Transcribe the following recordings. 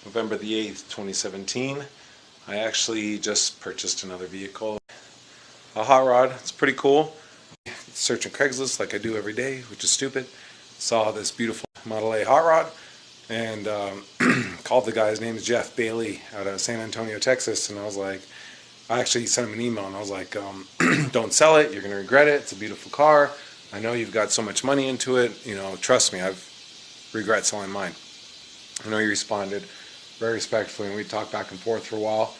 November the 8th, 2017. I actually just purchased another vehicle, a HotRod. It's pretty cool. Searching Craigslist like I do every day, which is stupid. Saw this beautiful Model A HotRod and called the guy. His name is Jeff Bailey out of San Antonio, Texas. And I was like, I actually sent him an email and I was like, don't sell it. You're going to regret it. It's a beautiful car. I know you've got so much money into it. You know, trust me, I've regret selling mine. I know he responded very respectfully and we talked back and forth for a while.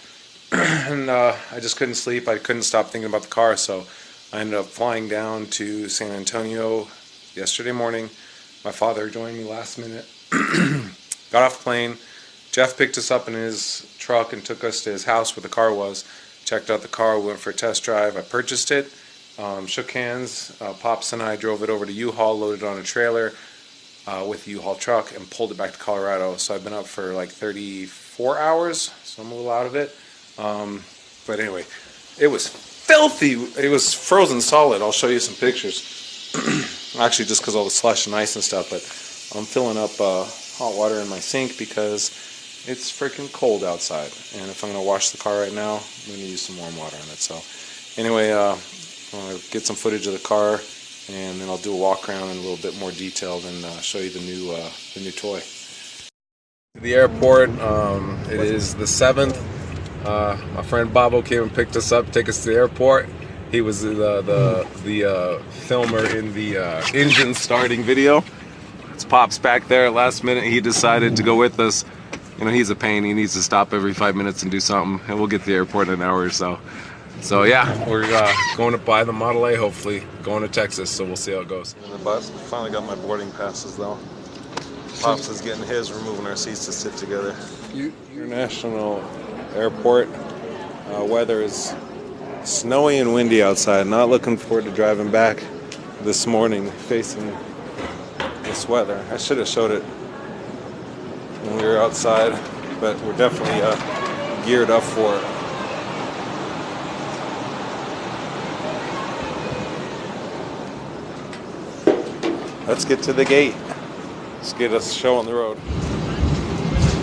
And I just couldn't sleep. I couldn't stop thinking about the car. So I ended up flying down to San Antonio yesterday morning. My father joined me last minute. Got off the plane. Jeff picked us up in his truck and took us to his house where the car was. Checked out the car, went for a test drive. I purchased it, shook hands. Pops and I drove it over to U-Haul, loaded it on a trailer with the U-Haul truck, and pulled it back to Colorado. So I've been up for like 34 hours, so I'm a little out of it. But anyway, it was filthy. It was frozen solid. I'll show you some pictures. Actually, just because all the slush and ice and stuff, but I'm filling up hot water in my sink because it's freaking cold outside. And if I'm going to wash the car right now, I'm going to use some warm water on it. So anyway, I'll get some footage of the car, and then I'll do a walk around in a little bit more detail and show you the new toy. The airport, it is the 7th. My friend Bobo came and picked us up, take us to the airport. He was the filmer in the engine starting video. It's Pops back there. Last minute he decided to go with us. You know, he's a pain. He needs to stop every 5 minutes and do something, and we'll get to the airport in an hour or so. So yeah, we're going to buy the Model A, hopefully, going to Texas, so we'll see how it goes. In the bus, we finally got my boarding passes though. Pops is getting his, we're moving our seats to sit together. International Airport. Weather is snowy and windy outside. Not looking forward to driving back this morning facing this weather. I should have showed it when we were outside, but we're definitely geared up for it. Let's get to the gate. Let's get us a show on the road.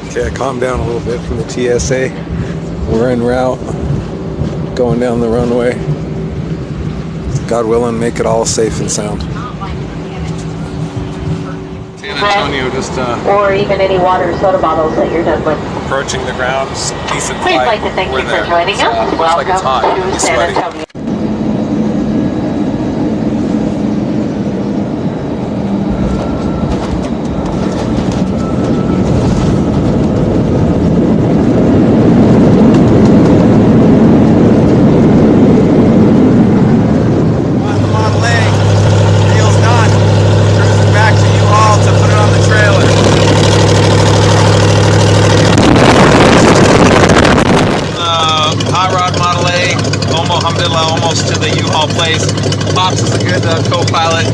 Okay, I calmed down a little bit from the TSA. We're en route, going down the runway. God willing, make it all safe and sound. San Antonio, just or even any water or soda bottles that you're done with. Approaching the ground, decent flight. We'd like to thank you for joining us. Welcome to San Antonio. Almost to the U-Haul place. Pops is a good co-pilot,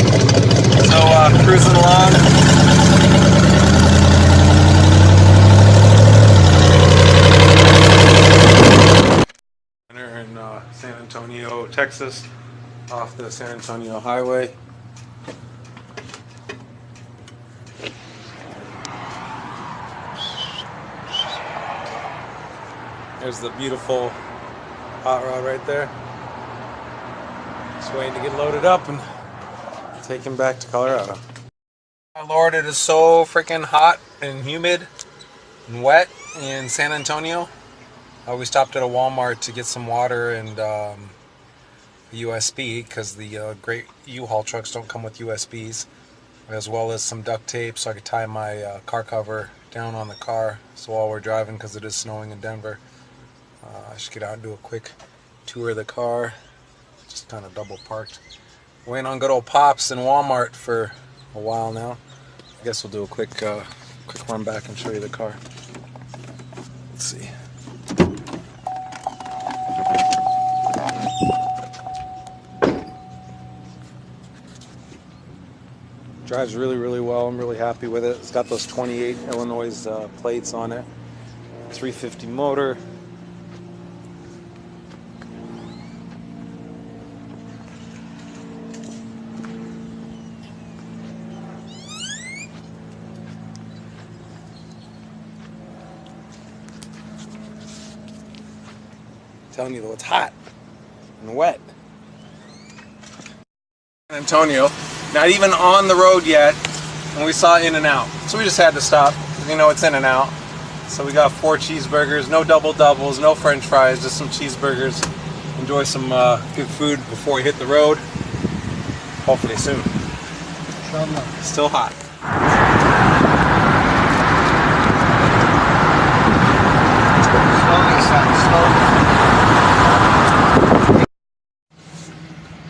so cruising along. We're in San Antonio, Texas, off the San Antonio Highway. There's the beautiful HotRod right there. Just waiting to get loaded up and take him back to Colorado. My lord, it is so freaking hot and humid and wet in San Antonio. We stopped at a Walmart to get some water and USB because the great U-Haul trucks don't come with USBs, as well as some duct tape so I could tie my car cover down on the car. So while we're driving, because it is snowing in Denver, I should get out and do a quick tour of the car. Just kind of double parked. Waiting on good old Pops in Walmart for a while now. I guess we'll do a quick run back and show you the car. Let's see. Drives really, really well. I'm really happy with it. It's got those 28 Illinois plates on it. 350 motor. telling you though, it's hot and wet. Antonio, not even on the road yet, and we saw In-N-Out. So we just had to stop, because you know it's In-N-Out. So we got 4 cheeseburgers, no double doubles, no french fries, just some cheeseburgers. Enjoy some good food before we hit the road. Hopefully soon. Still hot.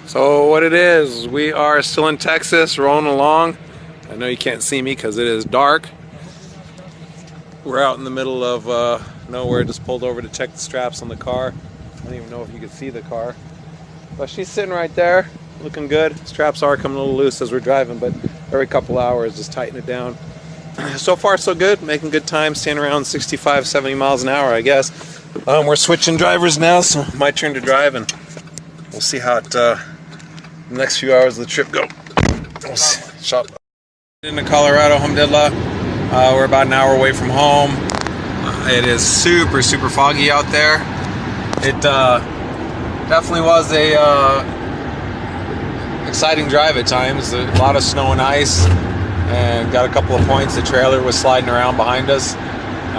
So what it is, we are still in Texas, rolling along. I know you can't see me because it is dark. We're out in the middle of nowhere, just pulled over to check the straps on the car. I don't even know if you can see the car. But she's sitting right there, looking good. Straps are coming a little loose as we're driving, but every couple hours just tighten it down. So far so good, making good time, staying around 65, 70 miles an hour, I guess. We're switching drivers now, so my turn to drive, and we'll see how it, the next few hours of the trip go. We'll see. Shop. Into Colorado, alhamdulillah. We're about an hour away from home. It is super, super foggy out there. It definitely was a exciting drive at times. A lot of snow and ice, and got a couple of points. The trailer was sliding around behind us.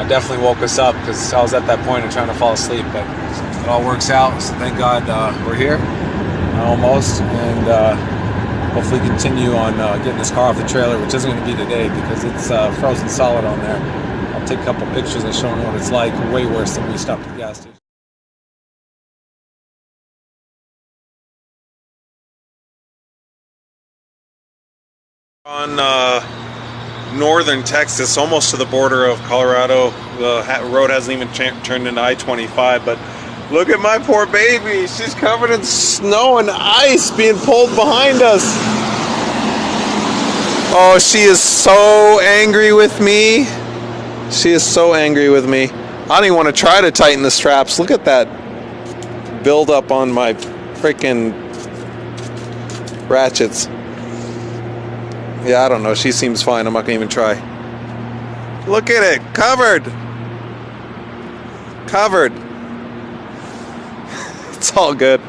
Definitely woke us up because I was at that point of trying to fall asleep, but it all works out. So thank God we're here, almost, and hopefully continue on getting this car off the trailer, which isn't going to be today because it's frozen solid on there. I'll take a couple pictures and show them what it's like. Way worse than when we stopped at the gas station. On northern Texas, almost to the border of Colorado. The road hasn't even turned into I-25, but look at my poor baby. She's covered in snow and ice being pulled behind us. Oh, she is so angry with me. She is so angry with me. I don't even want to try to tighten the straps. Look at that build up on my freaking ratchets. Yeah, I don't know. She seems fine. I'm not going to even try. Look at it. Covered. Covered. It's all good.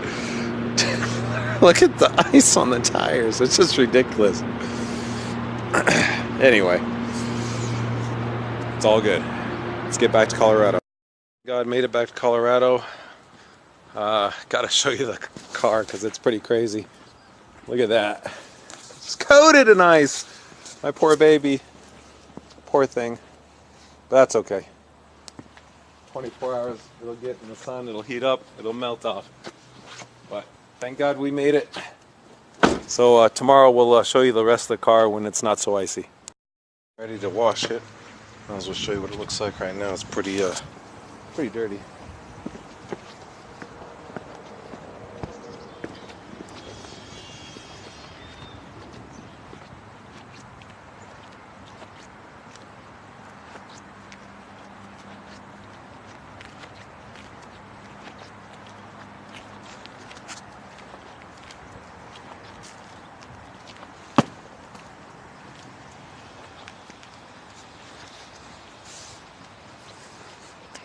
Look at the ice on the tires. It's just ridiculous. Anyway. It's all good. Let's get back to Colorado. God, made it back to Colorado. Gotta show you the car because it's pretty crazy. Look at that. It's coated in ice. My poor baby. Poor thing. But that's okay. 24 hours it'll get in the sun, it'll heat up, it'll melt off. But thank God we made it. So tomorrow we'll show you the rest of the car when it's not so icy. Ready to wash it. Might as well show you what it looks like right now. It's pretty dirty.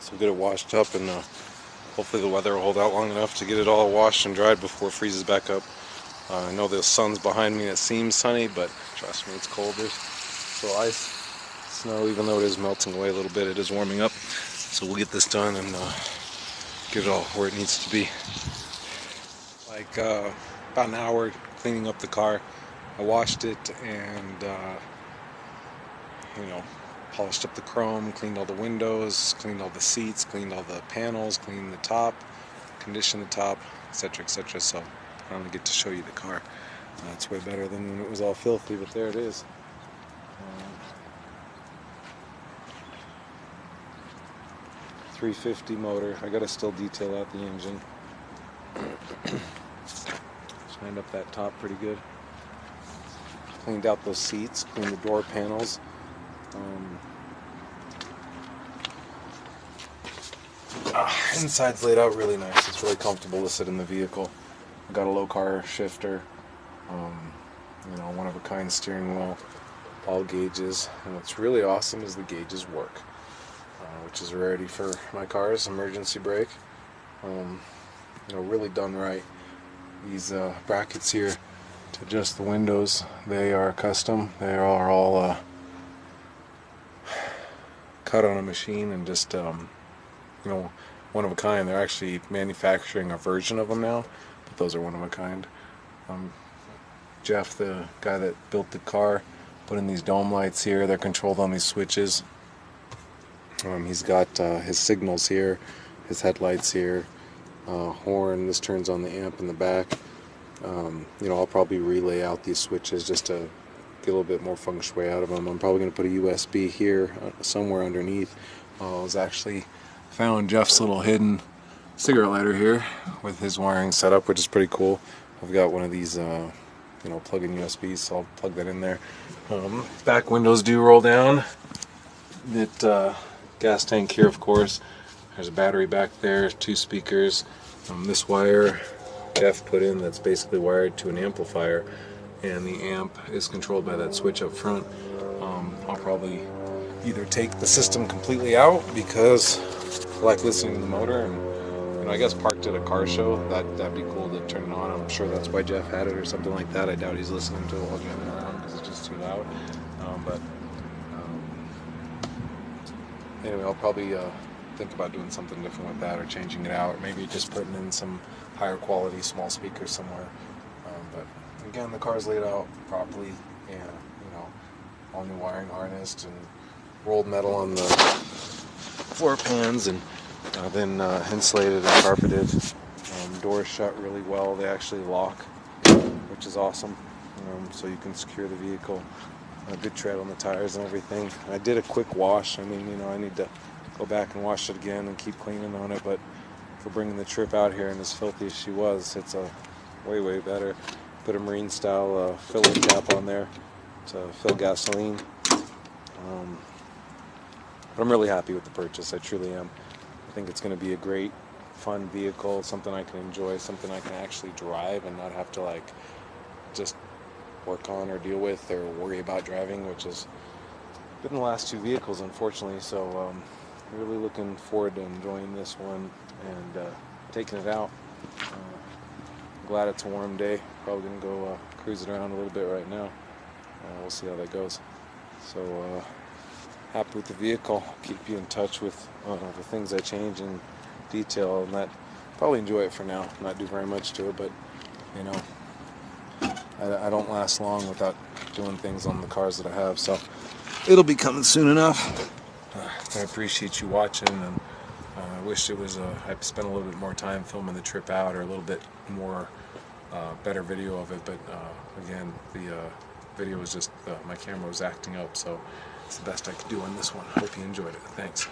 So we'll get it washed up, and hopefully the weather will hold out long enough to get it all washed and dried before it freezes back up. I know the sun's behind me and it seems sunny, but trust me, it's cold. There's still ice, snow, even though it is melting away a little bit, it is warming up. So we'll get this done and get it all where it needs to be. Like about an hour cleaning up the car. I washed it and you know, polished up the chrome, cleaned all the windows, cleaned all the seats, cleaned all the panels, cleaned the top, conditioned the top, etc., etc. So I don't get to show you the car. It's way better than when it was all filthy, but there it is. 350 motor. I gotta still detail out the engine. Shined up that top pretty good. Cleaned out those seats, cleaned the door panels. Inside's laid out really nice. It's really comfortable to sit in the vehicle. I got a low car shifter, you know, one-of-a-kind steering wheel, all gauges, and what's really awesome is the gauges work, which is a rarity for my cars. Emergency brake, You know, really done right. These brackets here to adjust the windows, they are custom. They are all cut on a machine and just you know, one of a kind. They're actually manufacturing a version of them now, but those are one of a kind. Jeff, the guy that built the car, put in these dome lights here. They're controlled on these switches. He's got his signals here, his headlights here, horn. This turns on the amp in the back. You know, I'll probably relay out these switches just to get a little bit more feng shui out of them. I'm probably going to put a USB here somewhere underneath. I was actually found Jeff's little hidden cigarette lighter here with his wiring setup, which is pretty cool. I've got one of these you know, plug-in USBs, so I'll plug that in there. Back windows do roll down. That gas tank here, of course. There's a battery back there, 2 speakers. This wire Jeff put in that's basically wired to an amplifier, and the amp is controlled by that switch up front. I'll probably either take the system completely out because I like listening to the motor, and you know, I guess parked at a car show, that'd be cool to turn it on. I'm sure that's why Jeff had it or something like that. I doubt he's listening to it while driving around because it's just too loud. Anyway, I'll probably think about doing something different with that, or changing it out, or maybe just putting in some higher quality small speakers somewhere. But again, the car's laid out properly, and you know, all new wiring harnessed and rolled metal on the floor pans, and then insulated and carpeted. Doors shut really well. They actually lock, which is awesome. So you can secure the vehicle. A good tread on the tires and everything. I did a quick wash. I mean, you know, I need to go back and wash it again and keep cleaning on it, but for bringing the trip out here and as filthy as she was, it's a way better. Put a marine style filling cap on there to fill gasoline. But I'm really happy with the purchase. I truly am. I think it's going to be a great, fun vehicle, something I can enjoy, something I can actually drive and not have to like just work on or deal with or worry about driving, which has been the last 2 vehicles, unfortunately. So really looking forward to enjoying this one and taking it out. Glad it's a warm day. Probably gonna go cruise it around a little bit right now. We'll see how that goes. So happy with the vehicle. Keep you in touch with the things I change in detail, and that probably enjoy it for now. Not do very much to it, but you know, I don't last long without doing things on the cars that I have, so it'll be coming soon enough. I appreciate you watching, and I wish it was I spent a little bit more time filming the trip out, or a little bit more better video of it, but again, the video was just my camera was acting up, so it's the best I could do on this one. Hope you enjoyed it. Thanks.